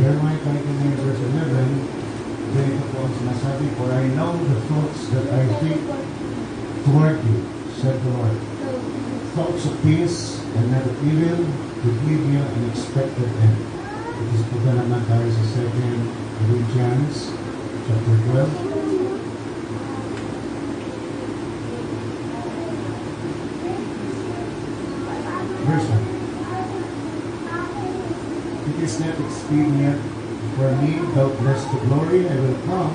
Jeremiah 29 verse 11, ganito po ang sinasabi, "For I know the thoughts that I think toward you, said the Lord. Thoughts of peace and not of evil, to give you an expected end." It is po naman tayo sa 2 Corinthians chapter 12. Verse 1. "It is not expedient for me, doubtless to glory, I will come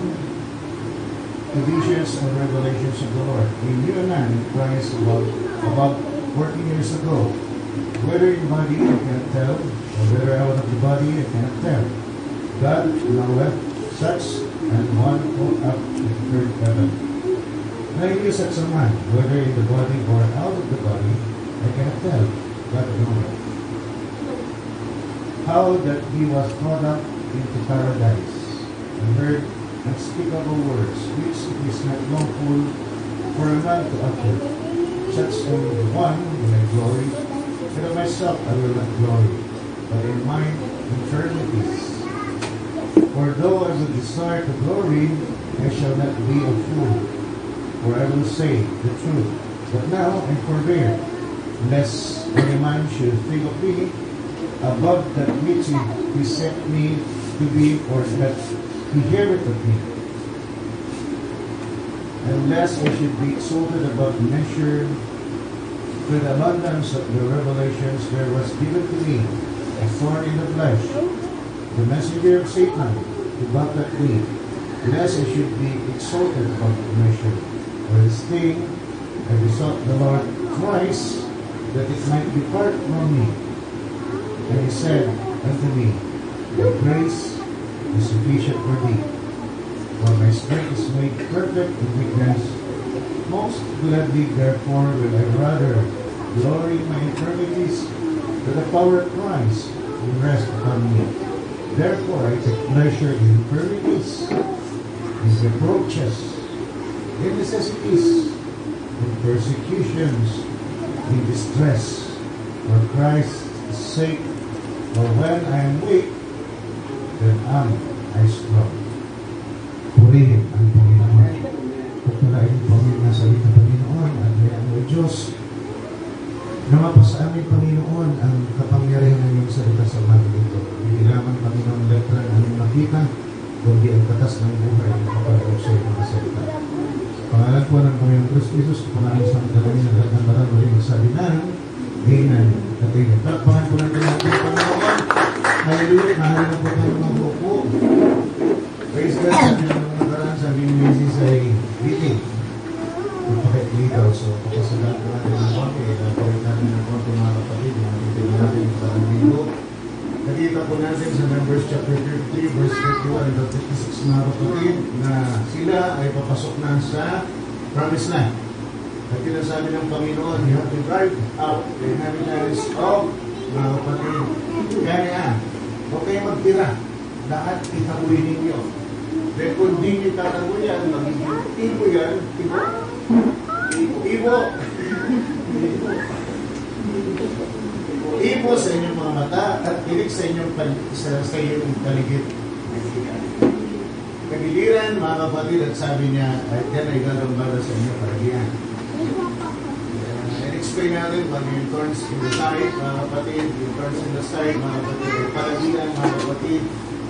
to visions and revelations of the Lord. We knew a man in Christ about 40 years ago. Whether in body I cannot tell, or whether out of the body I cannot tell. God knoweth such, and one caught up in the third heaven. I knew such a man, whether in the body or out of the body, I cannot tell. God knoweth. How that he was caught up into paradise, and heard unspeakable words, which it is not lawful for a man to utter. Such only one will I glory, and of myself I will not glory, but in my infirmities. For though I will desire to glory, I shall not be a fool, for I will say the truth. But now I forbear, lest any man should think of me above that which he set me to be, or that he heareth of me. Unless I should be exalted above measure, to the abundance of the revelations there was given to me a thorn in the flesh, the messenger of Satan, to buffet me, lest I should be exalted above measure. For this thing I besought the Lord twice, that it might depart from me. And he said unto me, My grace is sufficient for thee, for my strength is made perfect in weakness. Most gladly therefore will I rather glory in my infirmities, that the power of Christ will rest upon me. Therefore I take pleasure in infirmities, in reproaches, in necessities, in persecutions, in distress, for Christ's sake. For when I am weak, then am I strong. Purihin ang Panginoon. Pagpalain po ang mga salita ng Panginoon at hayaan mo Diyos na mapasa amin Panginoon ang kapangyarihan ng iyong salita sa umaga ito. Hindi lamang Panginoon letra na aming makita, kundi ang katas ng buhay na kapag-alok sa iyong mga salita. Pangalan po ng Panginoon Kristo Jesus, pangalan sa mga dalawin ng lahat ng baral, wali magsabi na, Amen at Amen. Takpangan po ng Panginoon. Hallelujah, mahal na po tayo mga buko. Praise God, sabi ng mga nakaraan, sabi ni Mrs. ay meeting. Magpakaitlitaw, so papasalat ko natin ng konti, napalit natin ng konti mga kapatid, nakitin natin yung parang linggo. Nakita po natin sa Numbers chapter 33, verse 51 and 56 mga kapatid, na sila ay papasok na sa promised land. At sinasabi ng Panginoon, you have to drive out the inhabitants of mga kapatid. Kaya huwag kayo magtira. Lahat itabuhin ninyo. Dahil kung di nyo tatabuhin yan, magiging ibo yan. Ibo. Ibo sa inyong mga mata at kilig sa inyong paligid. Kagiliran, mga kapatid, at sabi niya, at yan ay gagambala sa inyong palagian. Explain natin pag yung turns in the side, mga kapatid, yung turns in the side, mga kapatid, yung palagian, mga kapatid,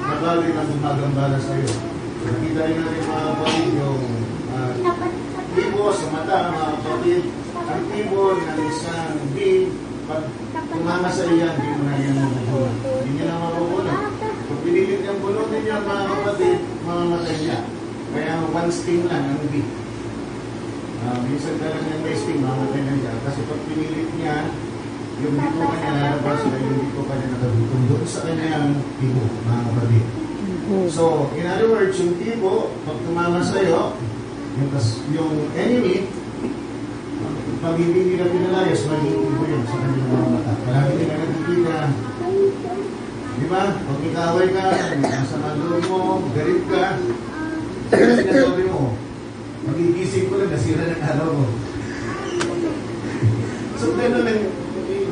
na bagay na gumagambala sa iyo. Nakita nyo natin, mga kapatid, yung tibo sa mata, mga kapatid, ang tibo ng isang bee, pag tumama sa iyan, hindi mo na yan mabubunan. Hindi nyo na mabubunan. Kung pinilit yung bunutin niya, mga kapatid, mamamatay niya. Kaya one sting lang ang bee. Minsan talagang yung may sting, mamatay na niya. Kasi pag pinilit niya, yung dito ka niya lalabas na yung dito ka niya nakabutong doon sa kanyang tibo, mga kapatid. So, in other words, yung tibo, pag tumama sa'yo, yung enemy, pag hindi nila pinalayas, magiging tibo yun sa kanyang mga mata. Palagi nila nakikita. Di ba? Pag ikaway ka, nasa malulog mo, galit ka, kaya sinasabi mo, magigising ko lang, nasira ng araw mo. So, gano'n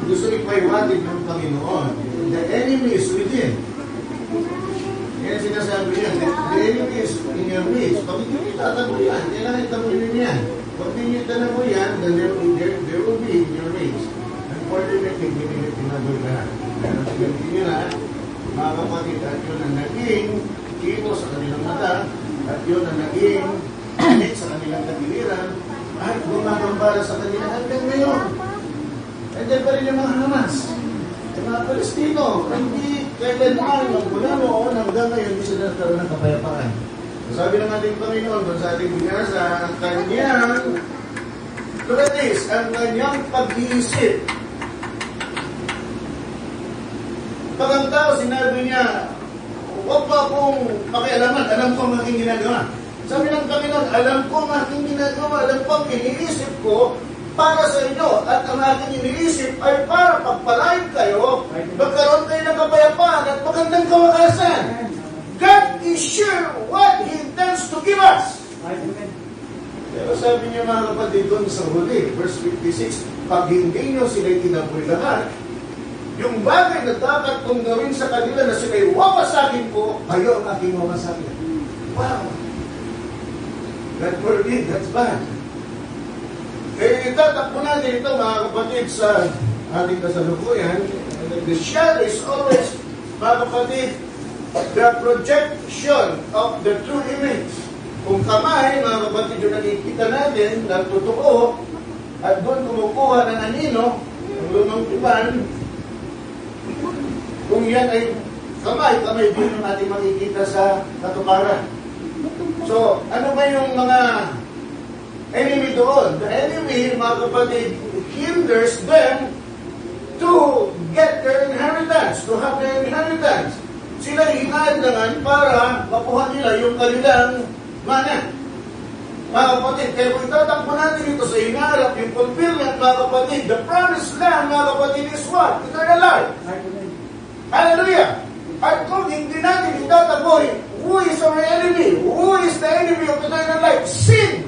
gusto ipaiwatig ng Panginoon. The enemy is within. Kaya sinasabi niya, the enemy is in your midst. Pag hindi niyo itataboy yan, kailangan itaboy niyo yan. Pag hindi niyo itataboy yan, then there will be in your midst. Unfortunately, hindi niyo tinaboy lahat. Pero sinabi niyo na, mga kapatid, at yun ang naging kito sa kanilang mata, at yun ang naging init sa kanilang tagiliran, at gumagambala sa kanilang hanggang ngayon. Nandiyan pa rin yung mga Hamas. Yung mga Palestino, hindi kailanman magmula noon hanggang ngayon hindi sila nagkaroon ng kapayapaan. Sabi ng ating Panginoon doon sa ating binasa, ang kanyang, look at this, ang kanyang pag-iisip. Pag ang tao sinabi niya, huwag pa akong pakialaman, alam ko ang aking ginagawa. Sabi ng Panginoon, alam ko ang aking ginagawa, alam ko ang iniisip ko para sa inyo, at ang aking iniisip ay para pagpalain kayo, magkaroon kayo ng kapayapaan at magandang kawakasan. God is sure what He intends to give us. Pero sabi niya mga kapatid doon sa huli, verse 56, pag hindi nyo sila'y tinaboy lahat, yung bagay na dapat kong gawin sa kanila na sila'y wawasakin ko, kayo ang aking wawasakin. Wow! God forbid, that's bad. Eh, itatakbo natin ito mga kapatid sa ating kasalukuyan. The shadow is always, mga kapatid, the projection of the true image. Kung kamay, mga kapatid, yung nakikita natin, na totoo, at doon kumukuha ng anino, ang lumang iban, kung yan ay kamay din yung ating makikita sa katuparan. So, ano ba yung mga enemy doon? The enemy, mga kapatid, hinders them to get their inheritance, to have their inheritance. Sila hinahandangan para makuha nila yung kanilang mana. Mga kapatid, kaya kung itatakbo natin ito sa hinaharap, yung fulfillment, mga kapatid, the promised land, mga kapatid, is what? Eternal life. Hallelujah! At kung hindi natin itataboy, who is our enemy? Who is the enemy of eternal life? Sin!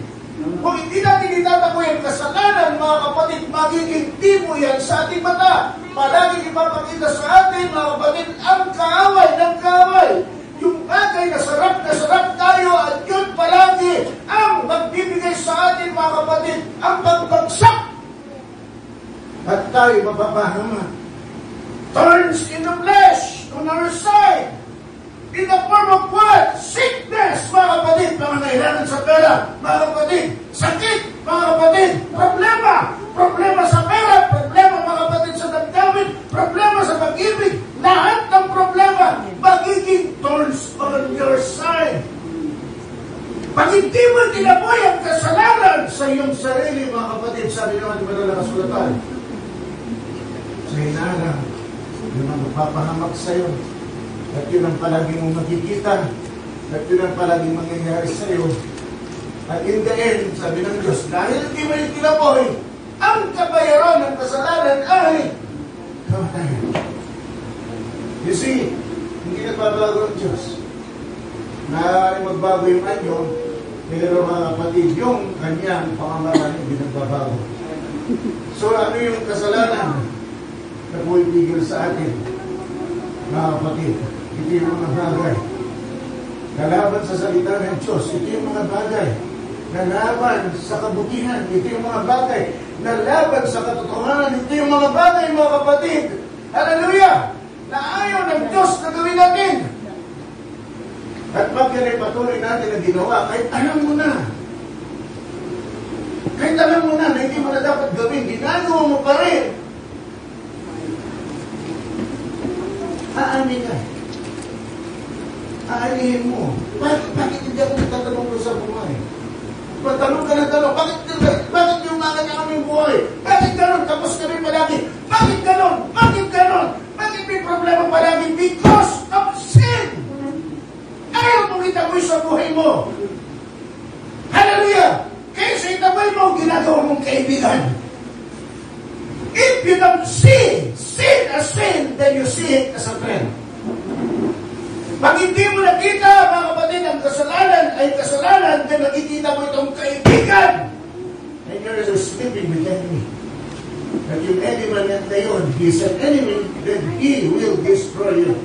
Kung hindi natin itataboy ang kasalanan, mga kapatid, magiging timo yan sa ating mata. Palaging ipapakita sa atin, mga kapatid, ang kaaway ng kaaway. Yung bagay na sarap tayo, at yun palagi ang magbibigay sa atin, mga kapatid, ang pagbagsak. At tayo mapapahama. Turns in the flesh on our side. In the form of what? Sickness, mga kapatid. Mga nailangan sa pera, mga kapatid. Sakit, mga kapatid. Problema sa pera. Problema, mga kapatid, sa damdamin. Problema sa pag-ibig. Lahat ng problema magiging turns on your side. Pag hindi mo tinaboy ang kasalanan sa iyong sarili, mga kapatid, sabi naman di ba na nakasulatan? Sa hinarang, yun ang magpapahamak sa'yo. At yun ang palaging mong makikita. At yun ang palaging mangyayari sa'yo. At in the end, sabi ng Diyos, dahil hindi mo yung tinaboy, ang kabayaran ng kasalanan ay kamatayan. You see, hindi nagbabago ang Diyos. Naaaring magbago yung anyo, pero mga kapatid, yung kanyang pamamaraan hindi nagbabago. So ano yung kasalanan na pumipigil sa atin? Mga kapatid, ito yung mga bagay nalaban sa salita ng Diyos. Ito yung mga bagay nalaban sa kabutihan. Ito yung mga bagay nalaban sa katotohanan. Ito yung mga bagay, mga kapatid, hallelujah, na ayaw ng Diyos na gawin natin. At pag yan ay patuloy natin na ginawa, kahit alam mo na hindi mo na dapat gawin, ginagawa mo pa rin, aani ka. Aanihin mo. Bakit hindi ako nagtatanong ko sa buhay? Pagtanong ka ng tanong, bakit yung mga kanya kaming buhay? Bakit ganon? Tapos kami palagi. Bakit ganon? Bakit may problema palagi? Because of sin! Ayaw mong itaboy sa buhay mo. Hallelujah! Kaya sa itaboy mo, ginagawa mong kaibigan. If you don't see sin as sin, then you see it as a friend. Pag hindi mo nakita, mga kapatid, ang kasalanan ay kasalanan, then nakikita mo itong kaibigan. And you're sleeping with enemy. At yung enemy na yun, he is an enemy, then he will destroy you.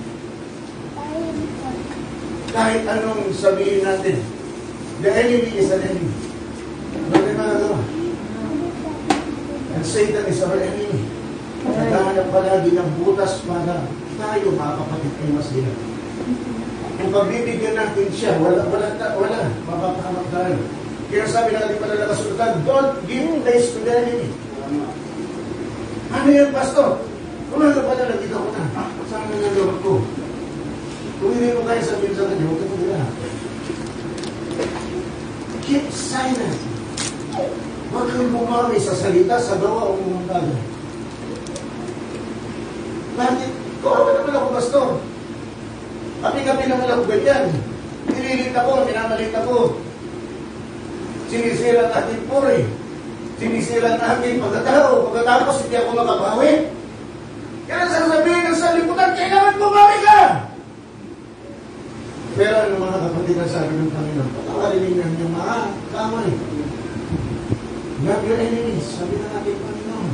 sabihin natin, the enemy is an enemy. Ano yung magagawa? And Satan is our enemy. Naghahanap palagi ng butas para tayo, mga kapatid, ay masira. Kung pagbibigyan natin siya, wala, mapapahamak tayo. Kaya sabi natin pala na kasulatan, don't give place to the enemy. Ano yan, pastor? Kung ano pa na, nagkita ko na. Saan na nalawag ko? Kung hindi mo kaya sabihin sa kanya, huwag ka pagkila. Keep silent. Huwag kang bumami sa salita, sa gawa o mga bagay. Bakit? Kawawa naman ako, pastor. Kapi-kapi naman ako ganyan. Nililit ako, minamalit ako. Sinisira natin puri. Sinisira natin pagkatao. Pagkatapos hindi ako makabawi. Kaya sasabihin ng saliputan, kailangan bumawi ka! Pero ano mga kapatid na sabi ng Panginoon, pagkakarinig ng yung mga kamay. Love your enemies. Sabi na natin, Panginoon.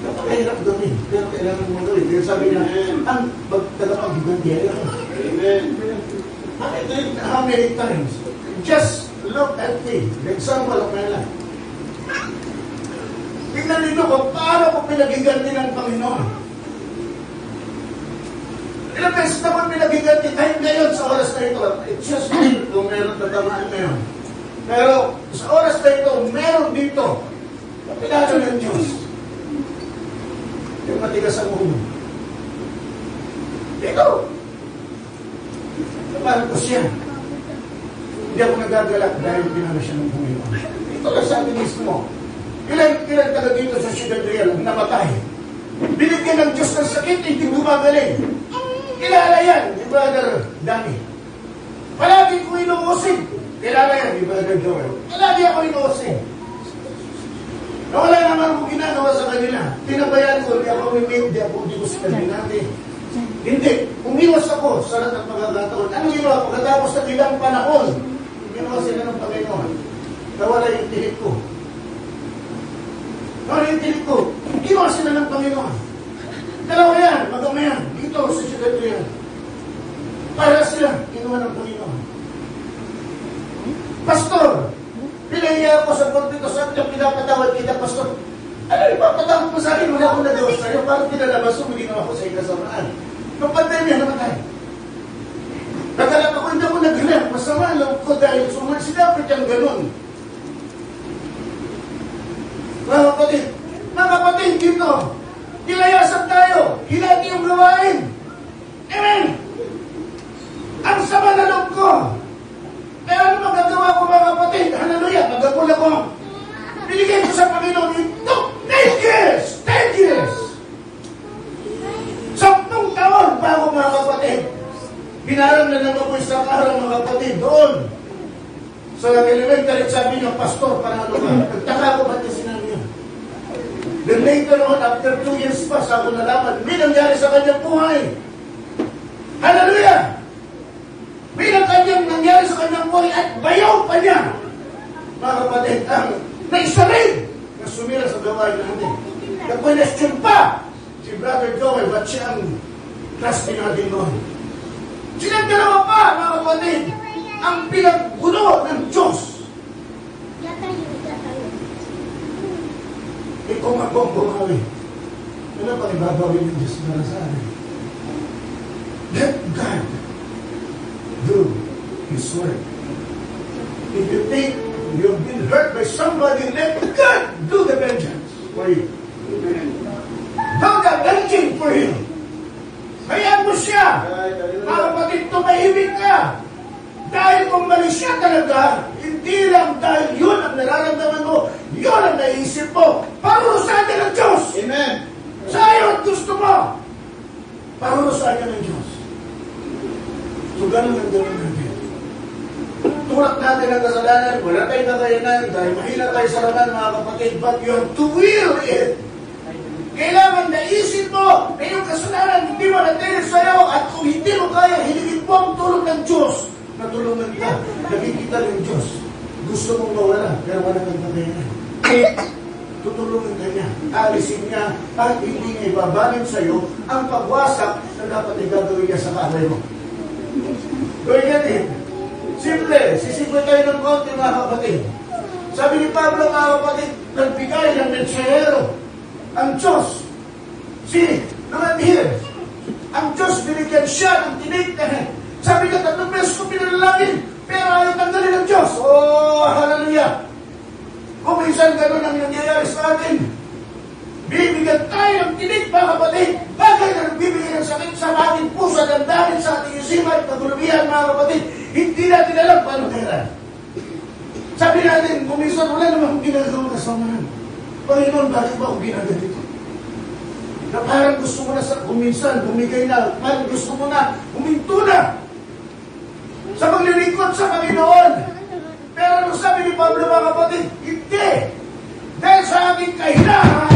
Napakahirap doon eh. Pero kailangan mo doon eh. Kaya sabi na, ang tagapag-gigantiya. Amen. How many times? Just look at me. The example of my life. Tingnan nito kung paano ko pinagiganti ng Panginoon. Ilang beses na ko pinagiganti kahit ngayon sa oras na ito. It's just kung meron tatamaan ngayon. Pero sa oras na ito, meron dito. Pinalo ng Diyos. Yung matigas ang ulo. Ito. Napahal ko siya. Hindi ako nagagalak dahil pinalo siya ng Panginoon. Ito lang sabi mismo. Ilan taga dito sa Ciudad Real ang namatay. Binigyan ng Diyos ng sakit, hindi gumagaling. Kilala yan, ni Brother Danny. Palagi ko inuusin. Kilala yan, ni Brother Joel. Palagi ako inuusin. Wala naman akong ginagawa sa kanila. Pinabayaan ko, hindi ako mimit, hindi ko sinabinati. Hindi. Umiwas ako sa lahat ng pagkakataon. Ano ginawa? Pagkatapos ng ilang panahon, ginawa sila ng Panginoon. Nawala yung tinik ko. Nawala yung tinik ko. Ginawa sila ng Panginoon. Dalawa yan, magama yan. Dito sa Ciudad Real. Para sila, ginawa ng Panginoon. Pastor, pinaya ako sa pagdito sa akin, pinapatawad kita, Pastor. Ano, ipapatawad mo sa akin, wala akong nagawa sa iyo. Parang pinalabas mo, hindi naman ako sa ikasamaan. Nung pandemya, namatay. Nagalap ako, hindi ako naghalap. Masama lang ko dahil sinapit yung ganun. Mga kapatid, dito, nilayasan tayo, hilati yung gawain. Amen! Ang sama na loob ko. Kaya ano magagawa ko mga kapatid? Hallelujah, magagula ko. Binigay ko sa Panginoon, it took 10 years! 10 years! 10 taon bago mga kapatid. Binaral na naman ko isang araw mga kapatid doon. Sa elementary, sabi niya, Pastor, panalo ka. Nagtaka ko ba't yung sinabi niya? Then later on, after 2 years pa, sa ako nalaman, may nangyari sa kanyang buhay. Hallelujah! May nangyari sa kanyang buhay at bayaw pa niya. Mga kapatid, ang naisarin na sumira sa gawain natin. Nag-question pa si Brother Joel, ba't siya ang trustee natin noon? Silang dalawa pa, mga kapatid, ang pinaggulo ng Diyos. Ikaw magpong bumawi. Ano pang ibabawin ng Diyos para sa akin? Let God do His work. If you think you've been hurt by somebody, let God do the vengeance for you. Do the vengeance for you. Hayaan mo siya. Mga kapatid, tumahimik ka. Dahil kung mali siya talaga, hindi lang dahil yun ang nararamdaman mo, yun ang naisip mo, parurusahan niya ng Diyos. Amen. Sa'yo at gusto mo, parurusahan niya ng Diyos. So, ganun ang gawin natin. Tulak natin ang kasalanan, wala tayong kakayanan, dahil mahina tayo sa laman, mga kapatid, but you have to will it. Kailangan naisip mo na yung kasalanan hindi mo natin sa'yo at kung hindi mo kaya, hiligin mo ang tulong ng Diyos. Natulungan ka, nakikita ng Diyos. Gusto mong mawala, pero wala kang kakayanan. Tutulungan ka niya, alisin niya, at hindi niya ibabalin sa'yo ang pagwasak na dapat ay gagawin niya sa kalay mo. Gawin natin. Simple. Sisimple tayo ng konti, mga kapatid. Sabi ni Pablo, mga kapatid, nagbigay ng mensahero. Ang Diyos, look at here. Ang Diyos, binigyan siya ng tinig. Sabi niya, 3 beses ko pinanalangin, pero ayaw tanggalin ng Diyos. Oh, hallelujah. Kung minsan ganun ang nangyayari sa atin, bibigyan tayo ng tinig, mga kapatid. Bagay na nagbibigay ng sakit sa ating puso, damdamin sa ating isipan, kagulubihan, mga kapatid. Hindi natin alam paano kailan. Sabi natin, kung minsan wala naman akong ginagawang kasamahan. Panginoon, bakit ba akong ginaganito? Na parang gusto mo na kung minsan, bumigay na, parang gusto mo na, huminto na sa paglilingkod sa Panginoon. Pero ano sabi ni Pablo, mga kapatid? Hindi! Dahil sa aking kahinaan,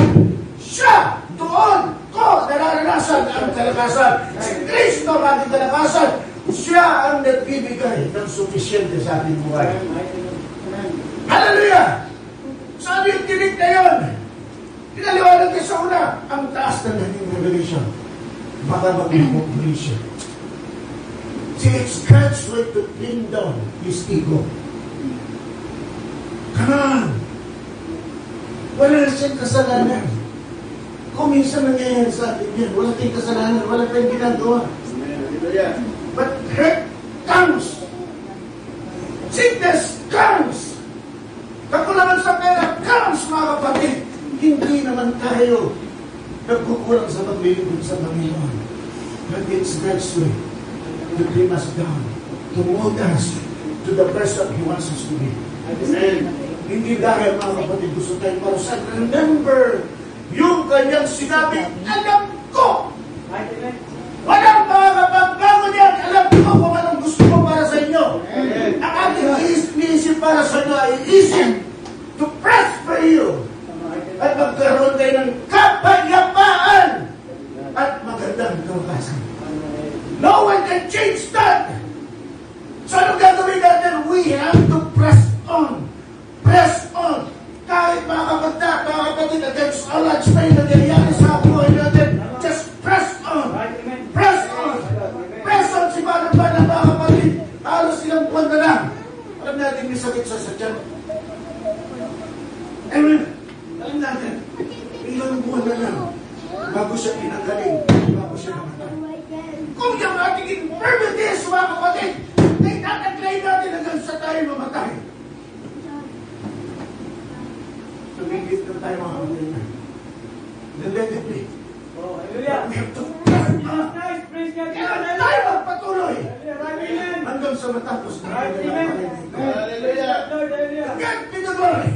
siya doon ko nararanasan ang kalakasan. Si Kristo ang ating kalakasan. Siya ang nagbibigay ng sufisyente sa ating buhay. Hallelujah! Sabi yung tinig na yun, pinaliwanag niya sa una, ang taas ng naging revelation. Baka mag-improve siya. See, it's God's way to bring down his ego. Come on! Wala na siyang kasalanan. Kung minsan nangyayari sa atin yan, wala tayong kasalanan, wala tayong ginagawa. But hurt comes. Sickness comes. Kakulangan sa pera comes, mga kapatid. Hindi naman tayo nagkukulang sa paglilingkod sa Panginoon. But it's God's way to bring us down, to mold us to the person He wants us to be. Hindi dahil, mga kapatid, gusto tayo parusan. Remember, yung kanyang sinabi, alam ko! Walang makakapagbago niyan. Alam ko kung anong gusto ko para sa inyo. Ang ating iniisip para sa inyo ay isip to prosper you. At magkaroon kayo ng kapayapaan at magandang kalakasan. No one can change that. So anong gagawin natin? We have to press on. Press on. Kahit mga kapatid, against all odds na yung nangyayari sa buhay natin, just press on. Press on. Press on si Barnabas, mga kapatid. Halos ilang buwan na lang. Alam natin may sakit sa sadyan. Amen. Alam natin, ilang buwan na lang bago siya pinagaling, bago siya namatay. Kung yung ating infirmities, mga kapatid, ay tataglay natin hanggang sa tayo mamatay. Tumigit na tayo, mga kapatid. Then let it be. We have to press on. Kailan tayo magpatuloy hanggang sa matapos na tayo. Hallelujah. God be the glory.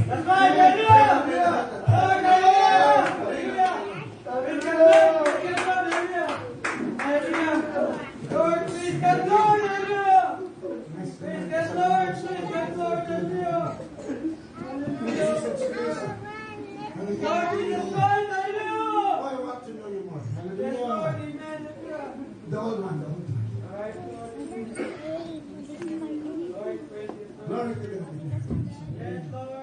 The old one, the old one. Glory to God.